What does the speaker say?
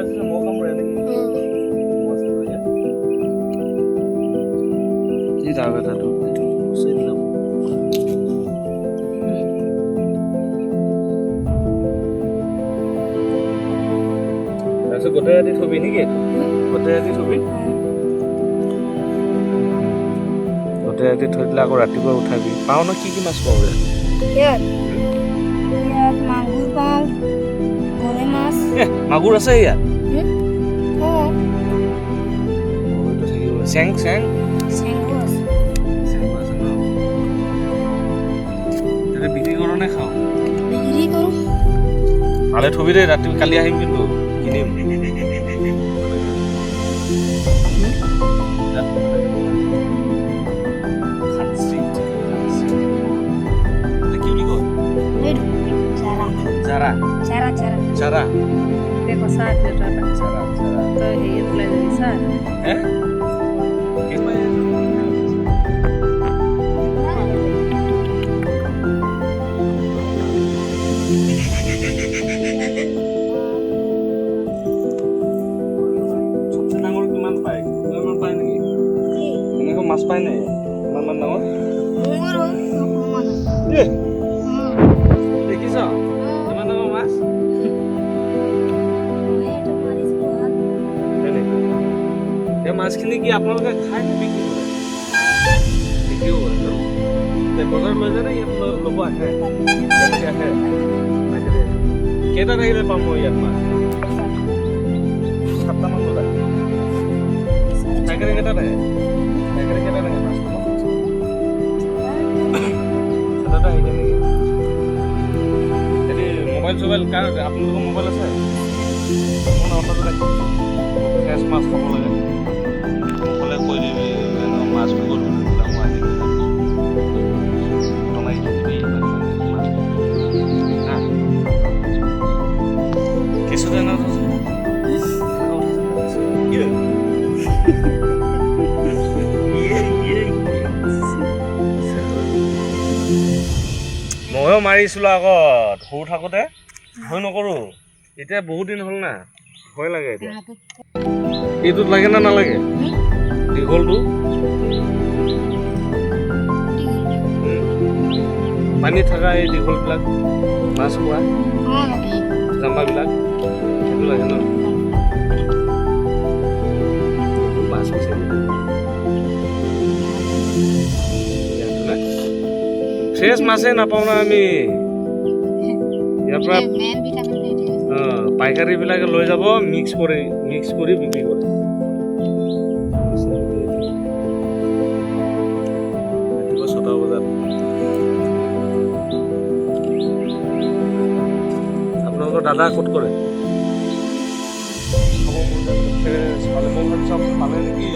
আছে মহ কামুৰে নেকি কি যাবে তাতো গুচাই দিলাম তাৰপিছত গোটেই ৰাতি থবি নেকি গোটেই ৰাতি থবি গোটেই ৰাতি থৈ দিলে আকৌ ৰাতিপুৱা উঠাবি পাওঁ ন কি মাছ পাওঁ ইয়াত মাগুৰ পাওঁ গৰৈ মাছ মাগুৰ আছে ইয়াত অঁ চেং চেং চেংও আছে চেংও আছে ন তেতিয়া বিক্ৰী কৰ নে খাওঁ বিক্ৰী কৰোঁ ভালে থবি দেই ৰাতি কালি আহিম কিন্তু কিনিম Cara. देखो साथ में तो Cara. तो ये प्ले नहीं साथ Eh? Gimana? Nangor gimana pak? Gimana pak ini? Ini kok mas pak ini? Mana nangor? Eh? Dekisa? Gimana nangor mas? মাছখিনি কি আপোনালোকে খাই বিক্ৰী কৰে বিক্ৰীও কৰে ন বজাৰ লৈ যায় নে ইয়াত ল'ব আহে তেওঁলোকে আহে কেইটাত আহিলে পাম মই ইয়াত মাছ 7টামান বজাত চাইকেল কেইটাত আহে চাইকেল কেইটাত আহে মাছ সেটাতে আহিলে নেকি হেৰি মোবাইল চোবাইল কাৰ আপোনালোকৰ মোবাইল আছে মোৰ নম্বৰটো ৰাখিছোঁ ফ্ৰেছ মাছ খাব লাগে কৈ দিবি মাছ গ'ল কিছুদিন ময়ো মাৰিছিলো আগত সৰু থাকোঁতে ভয় নকৰোঁ এতিয়া বহুত দিন হ'ল না ভয় লাগে এতিয়া এইটোত লাগে না নালাগে দীঘলটো পানী থকা এই দীঘলবিলাক মাছ খোৱা জাম্বাবিলাক সেইটো লাগে ন মাছ ফ্ৰেছ মাছেই নাপাওঁ না আমি ইয়াৰ পৰা পাইকাৰীবিলাকে লৈ যাব মিক্স কৰি বিক্ৰী কৰে দাদা ক'ত কৰে পালে নেকি